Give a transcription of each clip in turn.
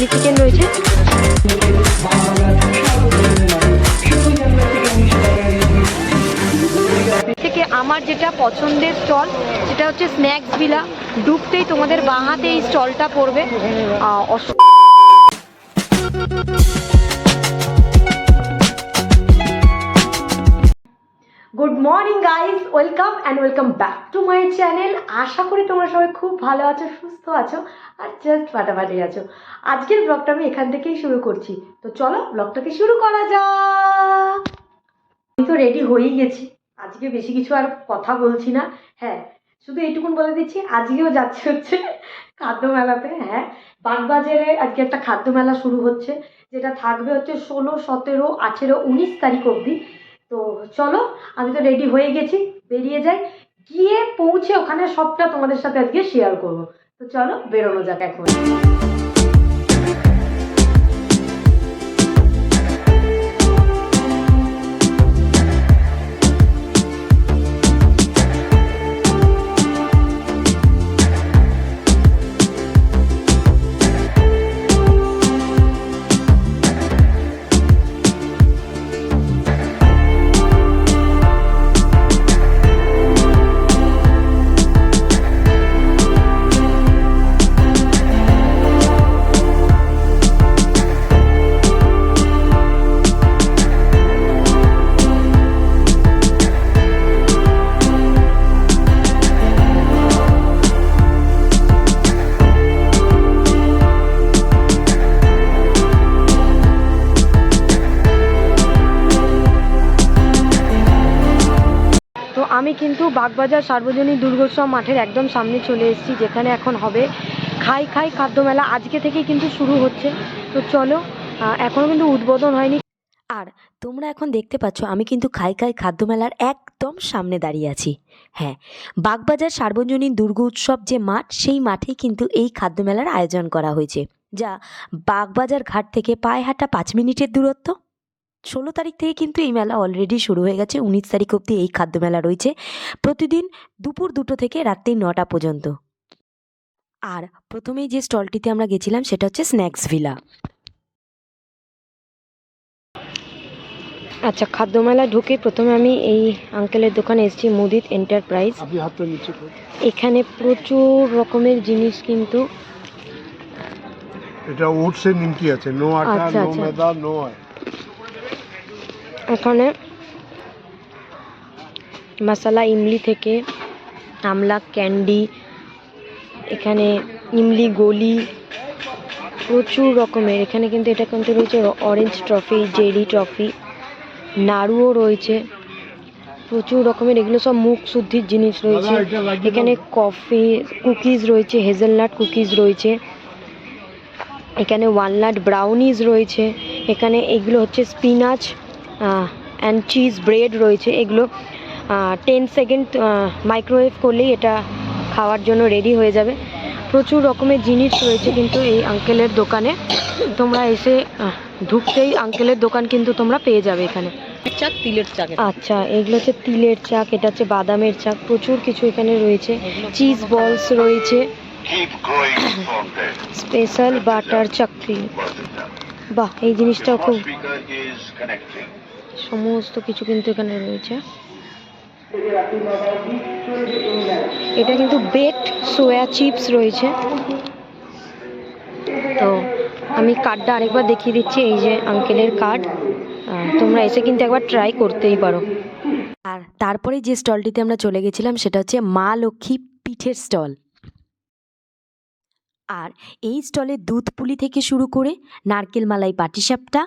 Chilli chicken রয়েছে। থেকে আমার যেটা পছন্দের স্টল সেটা হচ্ছে স্ন্যাক্স ভিলা। ঢুকতেই তোমাদের বাঁ হাতে এই স্টলটা পড়বে। Good morning guys, welcome and welcome back to my channel. আশা করি তোমরা সবাই খুব ভালো আছো, সুস্থ আছো আর জাস্ট ফাটাফাটি আছো। আজকের ব্লগটা আমি এখান থেকেই শুরু করছি, তো চলো ব্লগটাকে শুরু করা যাক। আমি তো রেডি হয়েই গেছি, আজকে বেশি কিছু আর কথা বলছি না। হ্যাঁ, শুধু এইটুকুন বলে দিচ্ছি, আজকেও যাচ্ছে হচ্ছে খাদ্য মেলাতে। হ্যাঁ, বাগবাজারে আজকে একটা খাদ্য মেলা শুরু হচ্ছে, যেটা থাকবে হচ্ছে 16, 17, 18, 19 তারিখ অবধি। তো চলো, আমি তো রেডি হয়ে গেছি, বেরিয়ে যাই। গিয়ে পৌঁছে ওখানে সবটা তোমাদের সাথে আজকে শেয়ার করবো। তো চলো বেরোনো যাক এখন। আমি কিন্তু বাগবাজার সার্বজনীন দুর্গোৎসব মাঠের একদম সামনে চলে এসেছি, যেখানে এখন হবে খাই খাই খাদ্য মেলা। আজকে থেকেই কিন্তু শুরু হচ্ছে। তো চলো, এখনও কিন্তু উদ্বোধন হয়নি। আর তোমরা এখন দেখতে পাচ্ছ আমি কিন্তু খাই খাই খাদ্য মেলার একদম সামনে দাঁড়িয়ে আছি। হ্যাঁ, বাগবাজার সার্বজনীন দুর্গোৎসব যে মাঠ, সেই মাঠেই কিন্তু এই খাদ্য মেলার আয়োজন করা হয়েছে, যা বাগবাজার ঘাট থেকে পায়ে হাঁটা 5 মিনিটের দূরত্ব। 16 তারিখ থেকে কিন্তু এই মেলা অলরেডি শুরু হয়ে গেছে। 19 তারিখ অবধি এই খাদ্য মেলা রয়েছে, প্রতিদিন দুপুর 2টো থেকে রাত্রি 9টা পর্যন্ত। আর প্রথমেই যে স্টলটিতে আমরা গেছিলাম সেটা হচ্ছে স্ন্যাক্স ভিলা। আচ্ছা, খাদ্য মেলা ঢুকে প্রথমে আমি এই আঙ্কেলের দোকানে এসেছি, মুদিত এন্টারপ্রাইজ। এখানে প্রচুর রকমের জিনিস কিন্তু। এটা ওটসের নিমকি আছে, নো আটা, নো ময়দা, নো অয়েল। এখানে মশলা ইমলি থেকে আমলা ক্যান্ডি, এখানে ইমলি গলি, প্রচুর রকমের। এখানে কিন্তু এটা কিন্তু রয়েছে অরেঞ্জ ট্রফি, জেরি ট্রফি, নাড়ুও রয়েছে, প্রচুর রকমের। এগুলো সব মুখ শুদ্ধির জিনিস রয়েছে। এখানে কফি কুকিজ রয়েছে, হেজেলনাট কুকিজ রয়েছে, এখানে ওয়ালনাট ব্রাউনিজ রয়েছে, এখানে এগুলো হচ্ছে স্পিনাচ অ্যান্ড চিজ ব্রেড রয়েছে। এগুলো 10 সেকেন্ড মাইক্রোওয়েভ করলেই এটা খাওয়ার জন্য রেডি হয়ে যাবে। প্রচুর রকমের জিনিস রয়েছে কিন্তু এই আঙ্কেলের দোকানে। তোমরা এসে ঢুকতেই আঙ্কেলের দোকান কিন্তু তোমরা পেয়ে যাবে এখানে। চাক, তিলের চাক। আচ্ছা, এগুলো হচ্ছে তিলের চাক, এটা হচ্ছে বাদামের চাক, প্রচুর কিছু এখানে রয়েছে। চিজ বলস রয়েছে, স্পেশাল বাটার চাকরি। বাহ, এই জিনিসটাও খুব, সমস্ত কিছু কিন্তু এখানে রয়েছে। এটা কিন্তু বেকড সোয়া চিপস রয়েছে। তো আমি কার্ডটা আরেকবার দেখিয়ে দিচ্ছি, এই যে আঙ্কেলের কার্ড। তোমরা এসে কিন্তু একবার ট্রাই করতেই পারো। আর তারপরে যে স্টলটিতে আমরা চলে গেছিলাম সেটা হচ্ছে মা লক্ষ্মী পিঠের স্টল। আর এই স্টলে দুধ পুলি থেকে শুরু করে নারকেল মালাই পাটিসাপটা,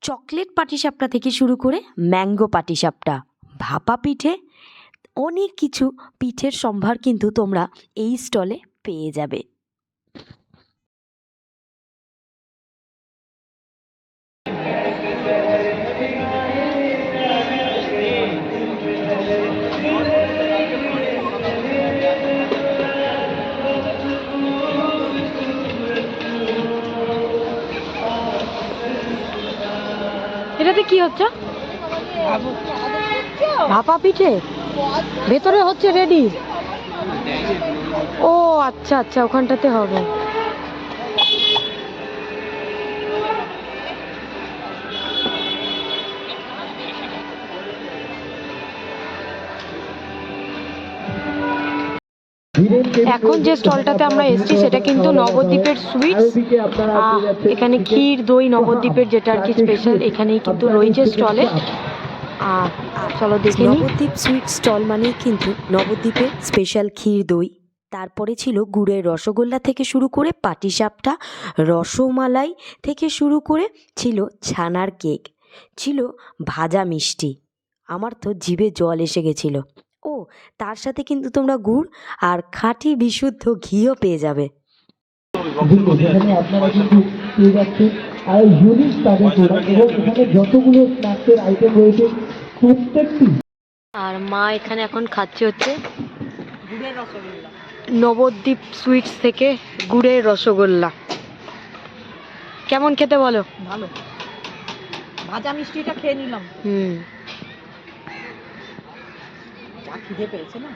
চকলেট পাটিসাপটা থেকে শুরু করে ম্যাঙ্গো পাটিসাপটা, ভাপা পিঠে, অনেক কিছু পিঠের সম্ভার কিন্তু তোমরা এই স্টলে পেয়ে যাবে। এটাতে কি হচ্ছে? ভাপা পিঠে ভেতরে হচ্ছে রেডি। ও আচ্ছা আচ্ছা, ওখানটাতে হবে। এখন যে স্টলটাতে আমরা এসেছি সেটা কিন্তু নবদ্বীপের সুইটস। এখানে ক্ষীর দই নবদ্বীপের যেটা আর কি স্পেশাল, এখানেই কিন্তু রয়েছে স্টলে। চলো দেখে নিই। নবদ্বীপ সুইট স্টল মানেই কিন্তু নবদ্বীপের স্পেশাল ক্ষীর দই, তারপরে ছিল গুড়ের রসগোল্লা থেকে শুরু করে পাটিসাপটা, রসমালাই থেকে শুরু করে ছিল ছানার কেক, ছিল ভাজা মিষ্টি। আমার তো জিভে জল এসে গেছিল। ও তার সাথে কিন্তু তোমরা গুড় আর খাঁটি বিশুদ্ধ ঘিও পেয়ে যাবে। যেখানে আপনারা কিন্তু পেয়ে যাচ্ছেন আর ইউনিক স্টাডি প্রোডাক্ট, এবং এখানে যতগুলো স্ন্যাক্সের আইটেম রয়েছে প্রত্যেকটি। আর মা এখানে এখন খাচ্ছে হচ্ছে নবদ্বীপ সুইটস থেকে গুড়ের রসগোল্লা। কেমন খেতে বলো? ভালো, ভাজা মিষ্টিটা খেয়ে নিলাম। যা খিদে পেয়েছে না।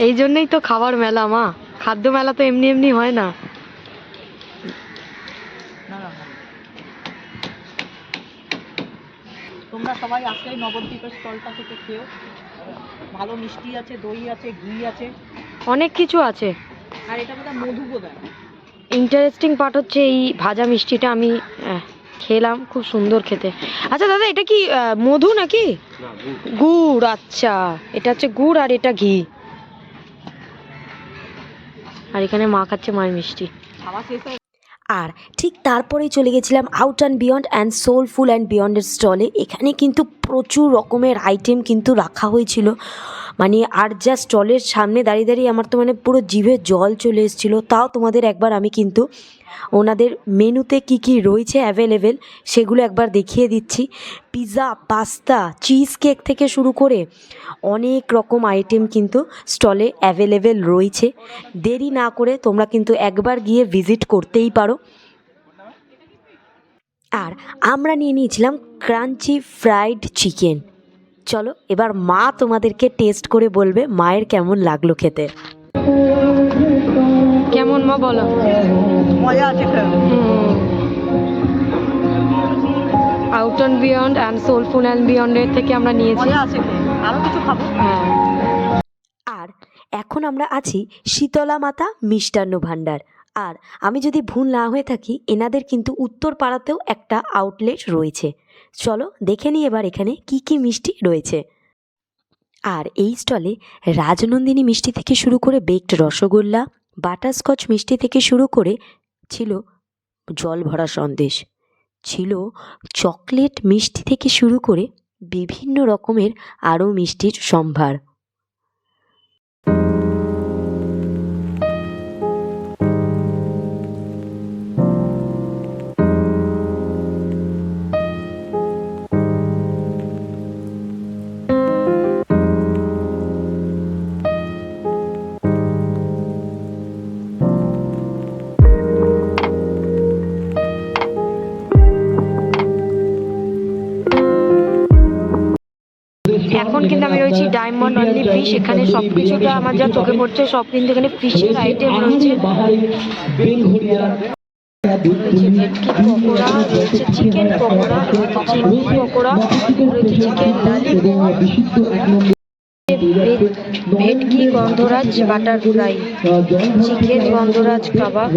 এই জন্যই তো খাবার মেলা মা, খাদ্য মেলা তো এমনি এমনি হয় না। তোমরা সবাই আসলেই নবদ্বীপের স্টলটা থেকে খেও। ভালো মিষ্টি আছে, দই আছে, ঘি আছে, অনেক কিছু আছে। আর এটা বোধহয় মধু বোধহয়। ইন্টারেস্টিং পার্ট হচ্ছে এই ভাজা মিষ্টিটা আমি খেলাম, খুব সুন্দর খেতে। আচ্ছা দাদা, এটা কি মধু নাকি গুড়? আচ্ছা, এটা হচ্ছে গুড় আর এটা ঘি। আর এখানে মা খাচ্ছে মায়ের মিষ্টি। খাওয়া শেষ হয়ে আর ঠিক তারপরেই চলে গেছিলাম Out and Beyond and Soulful and বিয়ন্ডের স্টলে। এখানে কিন্তু প্রচুর রকমের আইটেম কিন্তু রাখা হয়েছিল, মানে আর যা স্টলের সামনে দাঁড়িয়ে দাঁড়িয়ে আমার তো মানে পুরো জিভে জল চলে এসেছিলো। তাও তোমাদের একবার আমি কিন্তু ওনাদের মেনুতে কি কি রয়েছে অ্যাভেলেবেল সেগুলো একবার দেখিয়ে দিচ্ছি। পিৎজা, পাস্তা, চিজ কেক থেকে শুরু করে অনেক রকম আইটেম কিন্তু স্টলে অ্যাভেলেবেল রয়েছে। দেরি না করে তোমরা কিন্তু একবার গিয়ে ভিজিট করতেই পারো। আর আমরা নিয়ে নিয়েছিলাম ক্রাঞ্চি ফ্রাইড চিকেন। চলো এবার মা তোমাদেরকে টেস্ট করে বলবে মায়ের কেমন লাগলো খেতে। কেমন মা বলো? মজা আছে। Out and Beyond and Soulful and বিয়ন্ডের থেকে আমরা নিয়েছি। মজা আছে, আরো কিছু খাবো। হ্যাঁ। আর এখন আমরা আছি শীতলা মাতা মিষ্টান্ন ভাণ্ডার। আর আমি যদি ভুল না হয়ে থাকি এনাদের কিন্তু উত্তরপাড়াতেও একটা আউটলেট রয়েছে। চলো দেখে নিই এবার এখানে কি কি মিষ্টি রয়েছে। আর এই স্টলে রাজনন্দিনী মিষ্টি থেকে শুরু করে বেকড রসগোল্লা, বাটারস্কচ মিষ্টি থেকে শুরু করে ছিল জল ভরা সন্দেশ, ছিল চকলেট মিষ্টি থেকে শুরু করে বিভিন্ন রকমের আরও মিষ্টির সম্ভার। এখন কিন্তু আমি রয়েছি ডায়মন্ড অনলি ফিশ। এখানে সব কিছুটা আমার যা চোখে পড়ছে সব কিন্তু এখানে ফিশের আইটেম রয়েছে। রয়েছে ভেটকি পকোড়া, রয়েছে চিকেন পকোড়া, রয়েছে চিংড়ি পকোড়া, রয়েছে চিকেন ললিপপ, ভেটকি গন্ধরাজ বাটার ফ্রাই, চিকেন গন্ধরাজ কাবাব,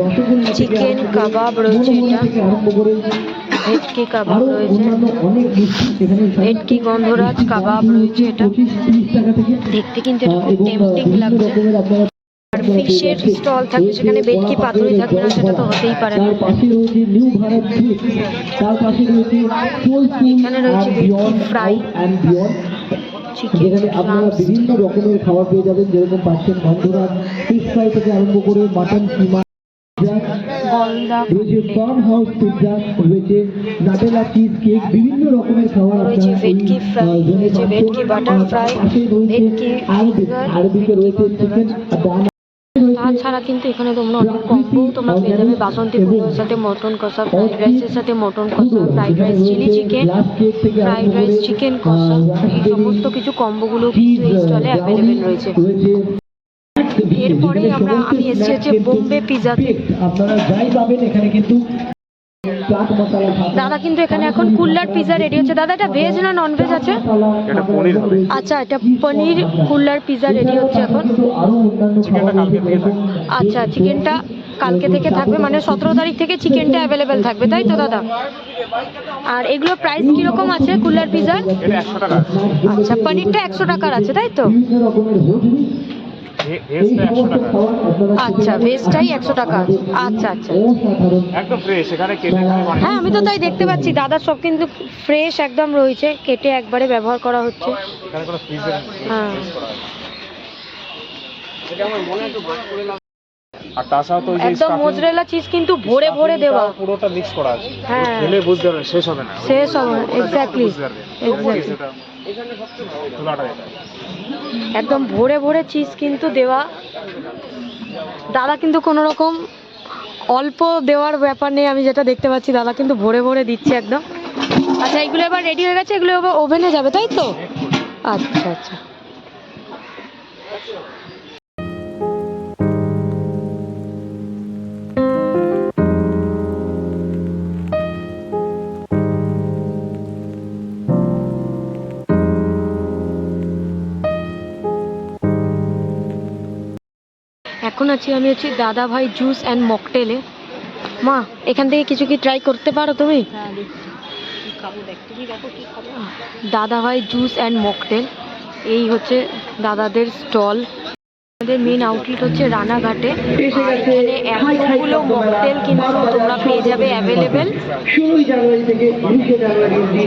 চিকেন কাবাব রয়েছে, এটা ভেটকি কাবাব রয়েছে, ভেটকি গন্ধরাজ কাবাব রয়েছে। এটা দেখতে কিন্তু এটা খুব টেম্পটিং লাগছে। আর ফিশের স্টল থাকবে সেখানে ভেটকি পাতুরি থাকবে না, সেটা তো হতেই পারে না। এখানে রয়েছে ভেটকি ফ্রাই, যেখানে আপনারা বিভিন্ন রকমের খাবার পেয়ে যাবেন, যেরকম পাচ্ছেন গন্ধরাজ ফিশ ফ্রাই থেকে আরম্ভ করে মাটন কিমা, রয়েছে ফার্ম হাউস পিৎজা, রয়েছে নাটেলা চিজ কেক, বিভিন্ন রকমের খাবার রয়েছে ভেটকি ফ্রাই, রয়েছে ভেটকি বাটার ফ্রাই, ভেটকি আরবিতে রয়েছে চিকেন ডানা। তাছাড়া কিন্তু এখানে তোমরা অনেক কম্বোও তোমরা পেয়ে যাবে। বাসন্তী পোলাওর সাথে মটন কষা, ফ্রাইড রাইসের সাথে মটন কষা, fried rice chilli chicken, fried rice chicken কষা, এই সমস্ত কিছু কম্বোগুলো কিন্তু এই স্টলে অ্যাভেলেবেল রয়েছে। এরপরে আমি এসেছি হচ্ছে বোম্বে পিৎজাতে। আপনারা যাই পাবেন এখানে কিন্তু চাট মশলা দাদা কিন্তু এখানে এখন কুল্লার পিৎজা রেডি হচ্ছে। দাদা এটা ভেজ না নন ভেজ আছে? এটা পনির হবে। আচ্ছা, এটা পনির কুল্লার পিৎজা রেডি হচ্ছে এখন। আরো অন্যান্য চিকেনটা কালকে থেকে থাকবে। আচ্ছা, চিকেনটা কালকে থেকে থাকবে, মানে 17 তারিখ থেকে চিকেনটা অ্যাভেলেবেল থাকবে, তাই তো দাদা? আর এগুলো প্রাইস কিরকম আছে কুল্লার পিৎজার? এটা 100 টাকা। আচ্ছা, পনিরটা 100 টাকার আছে, তাই তো? বিভিন্ন রকমের হোটেল ভেজটা 100 টাকা। আচ্ছা, ভেজটাই 100 টাকা আছে। আচ্ছা আচ্ছা, অসাধারণ একদম ফ্রেশ, এখানে কেটে এখানে বানিয়ে। হ্যাঁ আমি তো তাই দেখতে পাচ্ছি দাদার সব কিন্তু ফ্রেশ একদম রয়েছে, কেটে একবারে ব্যবহার করা হচ্ছে। এখানে কোনো ফ্রিজের হ্যাঁ, আর তাছাড়াও তো ওই যে একদম মোজরেলা চিজ কিন্তু ভরে ভরে দেওয়া। পুরোটা মিক্স করা আছে। হ্যাঁ, খেলে বুঝতে পারবে, শেষ হবে না। শেষ হবে এক্স্যাক্টলি। চুলাটা এটা একদম ভরে ভরে চিজ কিন্তু দেওয়া। দাদা কিন্তু কোনো রকম অল্প দেওয়ার ব্যাপার নেই, আমি যেটা দেখতে পাচ্ছি দাদা কিন্তু ভরে ভরে দিচ্ছে একদম। আচ্ছা, এগুলো এবার রেডি হয়ে গেছে, এগুলো এবার ওভেনে যাবে, তাই তো? আচ্ছা আচ্ছা, এখন আছি আমি হচ্ছে দাদা ভাই জুস অ্যান্ড মকটেলে। মা, এখান থেকে কিছু কি ট্রাই করতে পারো তুমি? হ্যাঁ দেখছি কি খাবো, দেখ তুমি দেখো কি খাবো। দাদা ভাই জুস অ্যান্ড মকটেল, এই হচ্ছে দাদাদের স্টল। আমাদের মেন আউটলেট হচ্ছে রানাঘাটে। আর এখানে এতগুলো মকটেল কিন্তু তোমরা পেয়ে যাবে অ্যাভেলেবেল। 16 জানুয়ারি থেকে 20 জানুয়ারি অবধি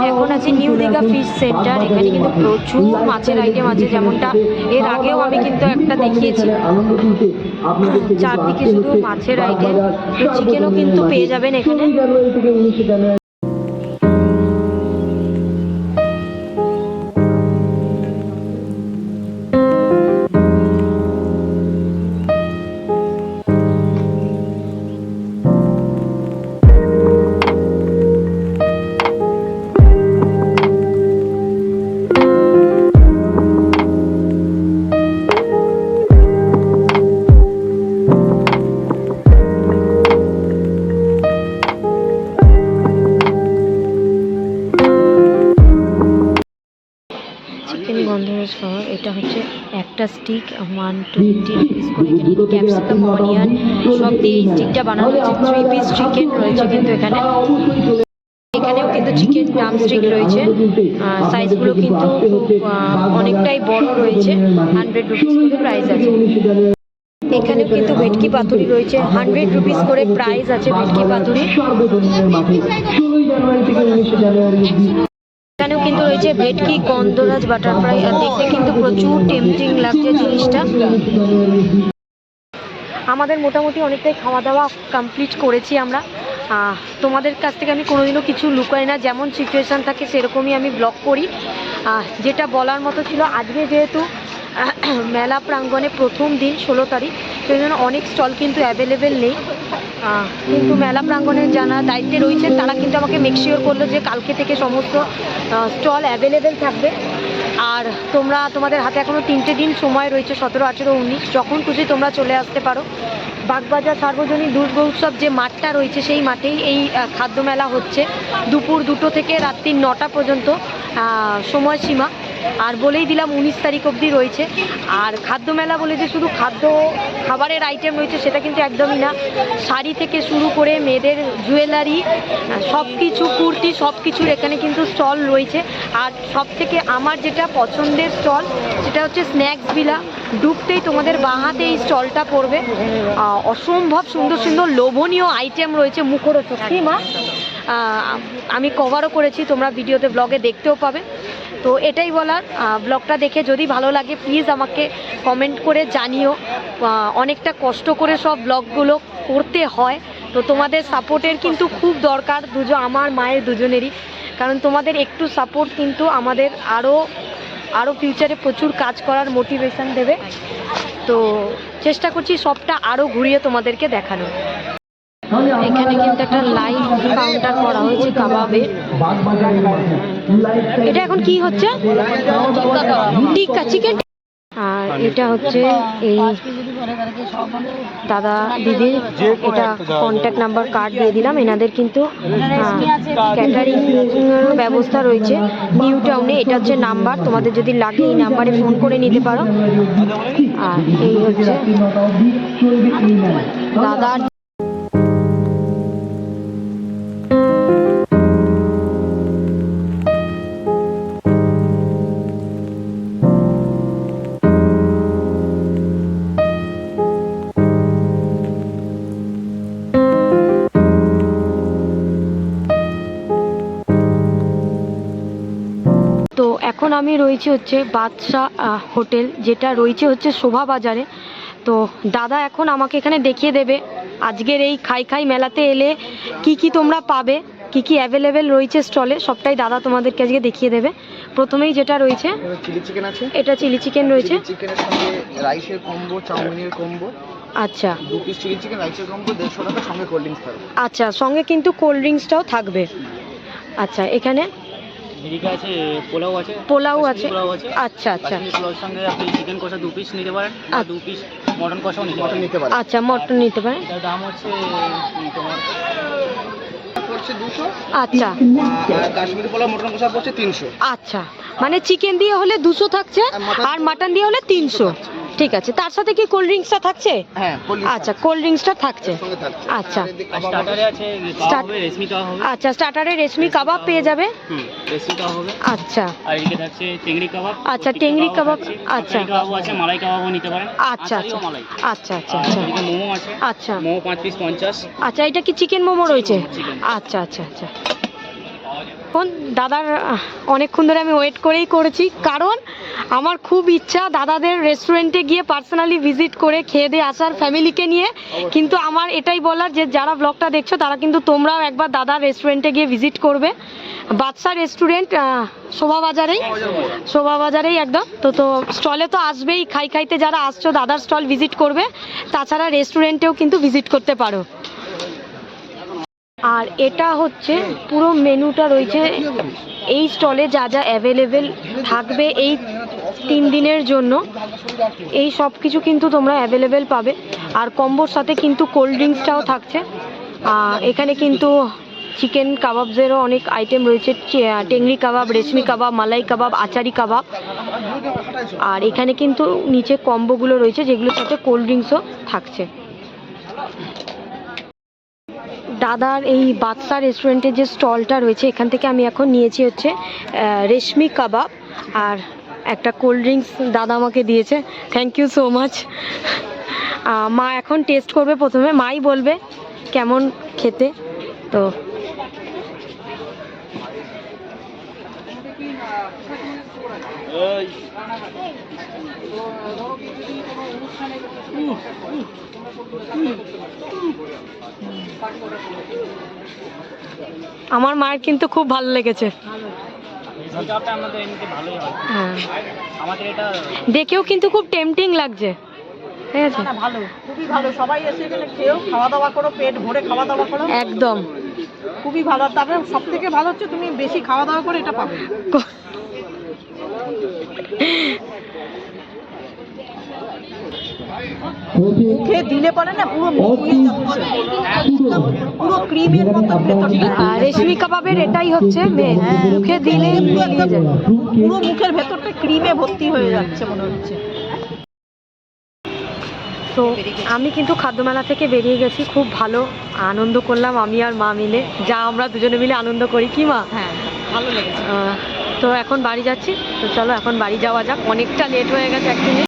এখন আছে নিউ দীঘা ফিশ সেন্টার। এখানে কিন্তু প্রচুর মাছের আইটেম আছে, যেমনটা এর আগেও আমি কিন্তু একটা দেখিয়েছি। চারদিকে শুধু মাছের আইটেম, তো চিকেনও কিন্তু পেয়ে যাবেন এখানে। 16 জানুয়ারি থেকে 19 জানুয়ারি চিকেন গন্ধরাজ খাবার, এটা হচ্ছে একটা স্টিক 120 রুপিস করে। এখানে ক্যাপসিকাম, অনিয়ন সব দিয়ে এই স্টিকটা বানানো হয়েছে। 3 পিস চিকেন রয়েছে কিন্তু এখানে। এখানেও কিন্তু চিকেন ড্রামস্টিক রয়েছে। সাইজগুলো কিন্তু অনেকটাই বড় রয়েছে। 100 রুপিস করে প্রাইস আছে। এখানেও কিন্তু ভেটকি পাতুরি রয়েছে, 100 রুপিস করে প্রাইস আছে ভেটকি পাতুরি। সর্বজনীনের মাঠে 16 জানুয়ারি থেকে 19 জানুয়ারি অবধি এখানেও কিন্তু রয়েছে ভেটকি গন্ধরাজ বাটারফ্রাই। আর দেখতে কিন্তু প্রচুর টেম্পটিং লাগছে জিনিসটা। আমাদের মোটামুটি অনেকটাই খাওয়া দাওয়া কমপ্লিট করেছি আমরা। তোমাদের কাছ থেকে আমি কোনোদিনও কিছু লুকাই না, যেমন সিচুয়েশান থাকে সেরকমই আমি ব্লগ করি। যেটা বলার মতো ছিল, আজকে যেহেতু মেলা প্রাঙ্গণে প্রথম দিন 16 তারিখ, সেই জন্য অনেক স্টল কিন্তু অ্যাভেলেবেল নেই। কিন্তু মেলা প্রাঙ্গণে যারা দায়িত্বে রয়েছেন তারা কিন্তু আমাকে মেকশিওর করলো যে কালকে থেকে সমস্ত স্টল অ্যাভেলেবেল থাকবে। আর তোমাদের হাতে এখনও 3টে দিন সময় রয়েছে, 17, 18, 19, যখন খুশি তোমরা চলে আসতে পারো। বাগবাজার সার্বজনীন দুর্গা উৎসব যে মাঠটা রয়েছে সেই মাঠেই এই খাদ্য মেলা হচ্ছে। দুপুর 2টো থেকে রাত্রি 9টা পর্যন্ত সময়সীমা। আর বলেই দিলাম 19 তারিখ অবধি রয়েছে। আর খাদ্য মেলা বলে যে শুধু খাবারের আইটেম রয়েছে সেটা কিন্তু একদমই না। শাড়ি থেকে শুরু করে মেয়েদের জুয়েলারি, সব কিছু, কুর্তি, সব কিছুর এখানে কিন্তু স্টল রয়েছে। আর সব থেকে আমার যেটা পছন্দের স্টল সেটা হচ্ছে স্ন্যাক্স ভিলা। ঢুকতেই তোমাদের বাঁ হাতে এই স্টলটা পড়বে। অসম্ভব সুন্দর সুন্দর লোভনীয় আইটেম রয়েছে, মুখরোচক। কি মা, আমি কভারও করেছি, তোমরা ভিডিওতে ব্লগে দেখতেও পাবে। তো এটাই বলার, ব্লগটা দেখে যদি ভালো লাগে প্লিজ আমাকে কমেন্ট করে জানিও। অনেকটা কষ্ট করে সব ব্লগগুলো করতে হয়, তো তোমাদের সাপোর্টের কিন্তু খুব দরকার, আমার মায়ের দুজনেরই। কারণ তোমাদের একটু সাপোর্ট কিন্তু আমাদের আরও ফিউচারে প্রচুর কাজ করার মোটিভেশন দেবে। তো চেষ্টা করছি সবটা আরও ঘুরিয়ে তোমাদেরকে দেখানো। এখানে কিন্তু একটা লাইভ কাউন্টার করা হয়েছে কাবাবের। এটা এখন কি হচ্ছে? টিক্কা চিকেন। আর এটা হচ্ছে এই দাদা দিদির, এটা কন্ট্যাক্ট নাম্বার কার্ড দিয়ে দিলাম। এনাদের কিন্তু ক্যাটারিং ব্যবস্থা রয়েছে নিউ টাউনে। এটা হচ্ছে নাম্বার, তোমাদের যদি লাগে এই নাম্বারে ফোন করে নিতে পারো। আর এই হচ্ছে দাদা। তো এখন আমি রয়েছি হচ্ছে বাদশাহ হোটেল, যেটা রয়েছে হচ্ছে শোভা বাজারে। তো দাদা এখন আমাকে এখানে দেখিয়ে দেবে আজকের এই খাই খাই মেলাতে এলে কি কি তোমরা পাবে, কি কি অ্যাভেলেবেল রয়েছে স্টলে, সবটাই দাদা তোমাদেরকে আজকে দেখিয়ে দেবে। প্রথমেই যেটা রয়েছে চিলি চিকেন আছে, এটা চিলি চিকেন রয়েছে। চিকেনের সঙ্গে রাইসের কম্বো, চাউমিনের কম্বো, আচ্ছা 2 পিস চিলি চিকেন রাইসের কম্বো 150 টাকা, সঙ্গে কোল্ড ড্রিঙ্কস থাকবে। আচ্ছা, সঙ্গে কিন্তু কোল্ড ড্রিঙ্কসটাও থাকবে। আচ্ছা, এখানে এদিকে আছে পোলাও আছে, পোলাও আছে। পোলাও আছে। আচ্ছা আচ্ছা কাশ্মীরি পোলাওর সঙ্গে আপনি চিকেন কষা 2 পিস নিতে পারেন, আর 2 পিস মটন কষাও নিতে পারেন। আচ্ছা, মটন নিতে পারেন। এটার দাম হচ্ছে তোমার পড়ছে 200, আচ্ছা আর কাশ্মীরি পোলাও মটন কষা পড়ছে 300। আচ্ছা, মানে চিকেন দিয়ে হলে 200 থাকছে আর মাটন দিয়ে হলে 300। ঠিক আছে, তার সাথে কি কোল্ড ড্রিঙ্কসটা থাকছে? হ্যাঁ, কোল্ড ড্রিঙ্কস আচ্ছা, কোল্ড ড্রিঙ্কসটা থাকছে। সঙ্গে থাকছে। আচ্ছা স্টার্টারে আছে কাবাব হবে, রেশমি কাবাব হবে। আচ্ছা, স্টার্টারে রেশমি কাবাব পেয়ে যাবে। রেশমি কাবাব হবে। আচ্ছা আর এদিকে থাকছে টেংরি কাবাব। আচ্ছা, টেংরি কাবাব। আচ্ছা কাবাব আছে, মালাই কাবাবও নিতে পারেন। আচ্ছা আচ্ছা মালাই। আচ্ছা আচ্ছা আর আচ্ছা এদিকে মোমো আছে। আচ্ছা মোমো 5 পিস 50। আচ্ছা, এটা কি চিকেন মোমো রয়েছে? চিকেন। আচ্ছা আচ্ছা আচ্ছা। এখন দাদার অনেকক্ষণ ধরে আমি ওয়েট করেই করেছি, কারণ আমার খুব ইচ্ছা দাদাদের রেস্টুরেন্টে গিয়ে পার্সোনালি ভিজিট করে খেয়ে দিয়ে আসার ফ্যামিলিকে নিয়ে। কিন্তু আমার এটাই বলার যে যারা ব্লগটা দেখছো তারা কিন্তু তোমরাও একবার দাদার রেস্টুরেন্টে গিয়ে ভিজিট করবে। বাদশা রেস্টুরেন্ট শোভা বাজারেই একদম। তো স্টলে তো আসবেই, খাই খাইতে যারা আসছো দাদার স্টল ভিজিট করবে, তাছাড়া রেস্টুরেন্টেও কিন্তু ভিজিট করতে পারো। আর এটা হচ্ছে পুরো মেনুটা রয়েছে এই স্টলে, যা যা অ্যাভেলেবেল থাকবে এই 3 দিনের জন্য, এই সব কিছু কিন্তু তোমরা অ্যাভেলেবেল পাবে। আর কম্বোর সাথে কিন্তু কোল্ড ড্রিঙ্কসটাও থাকছে। এখানে কিন্তু চিকেন কাবাবসেরও অনেক আইটেম রয়েছে, টেংরি কাবাব, রেশমি কাবাব, মালাই কাবাব, আচারি কাবাব। আর এখানে কিন্তু নিচে কম্বোগুলো রয়েছে যেগুলোর সাথে কোল্ড ড্রিঙ্কসও থাকছে। দাদার এই বাদশা রেস্টুরেন্টের যে স্টলটা রয়েছে, এখান থেকে আমি এখন নিয়েছি হচ্ছে রেশমি কাবাব আর একটা কোল্ড ড্রিঙ্কস দাদা আমাকে দিয়েছে, থ্যাংক ইউ সো মাচ। মা এখন টেস্ট করবে, প্রথমে মাই বলবে কেমন খেতে। তো আমার মায়ের কিন্তু খুব ভালো লেগেছে। হ্যাঁ, দেখেও কিন্তু খুব টেম্পটিং লাগছে। ঠিক আছে, ভালো, খুবই ভালো। সবাই এসে এখানে খেয়েও খাওয়া দাওয়া করো, পেট ভরে খাওয়া দাওয়া করো, একদম খুবই ভালো। তারপরে সব থেকে ভালো হচ্ছে তুমি বেশি খাওয়া দাওয়া করে এটা পাবে। মুখে দিলে পরে না পুরো মিলিয়ে যাচ্ছে, পুরো ক্রিমের মতো ভেতরটা। রেশমি কাবাবের এটাই হচ্ছে মেন, মুখে দিলে মিলিয়ে যাবে, পুরো মুখের ভেতরটা ক্রিমে ভর্তি হয়ে যাচ্ছে মনে হচ্ছে। তো আমি কিন্তু খাদ্যমেলা থেকে বেরিয়ে গেছি, খুব ভালো আনন্দ করলাম আমি আর মা মিলে, যা আমরা দুজনে মিলে আনন্দ করি, কি মা? হ্যাঁ, ভালো লেগেছে। তো এখন বাড়ি যাচ্ছি, তো চলো এখন বাড়ি যাওয়া যাক, অনেকটা লেট হয়ে গেছে অ্যাকচুয়ালি।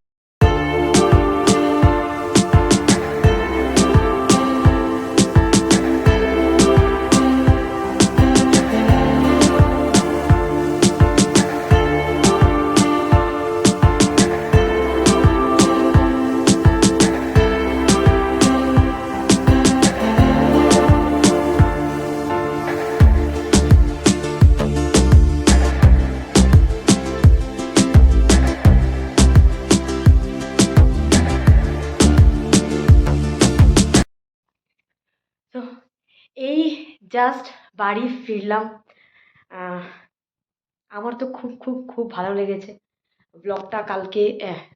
জাস্ট বাড়ি ফিরলাম। আমার তো খুব খুব খুব ভালো লেগেছে। ব্লগটা কালকে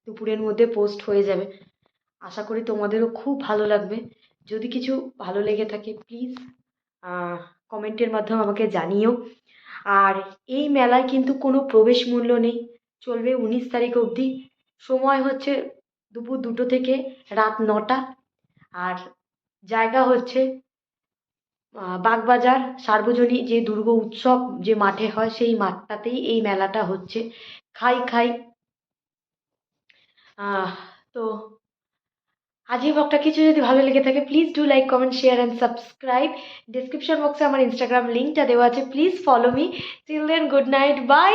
দুপুরের মধ্যে পোস্ট হয়ে যাবে। আশা করি তোমাদেরও খুব ভালো লাগবে। যদি কিছু ভালো লেগে থাকে প্লিজ কমেন্টের মাধ্যমে আমাকে জানিও। আর এই মেলায় কিন্তু কোনো প্রবেশ মূল্য নেই, চলবে 19 তারিখ অবধি। সময় হচ্ছে দুপুর 2টো থেকে রাত 9টা। আর জায়গা হচ্ছে বাগবাজার সার্বজনীন যে দুর্গ উৎসব যে মাঠে হয় সেই মাঠটাতেই এই মেলাটা হচ্ছে। খাই খাই। তো আজকের ব্লগটা কিছু যদি ভালো লেগে থাকে please do like comment share and subscribe. Description বক্সে আমার ইনস্টাগ্রাম লিঙ্কটা দেওয়া আছে, please follow me. Till then good night, by.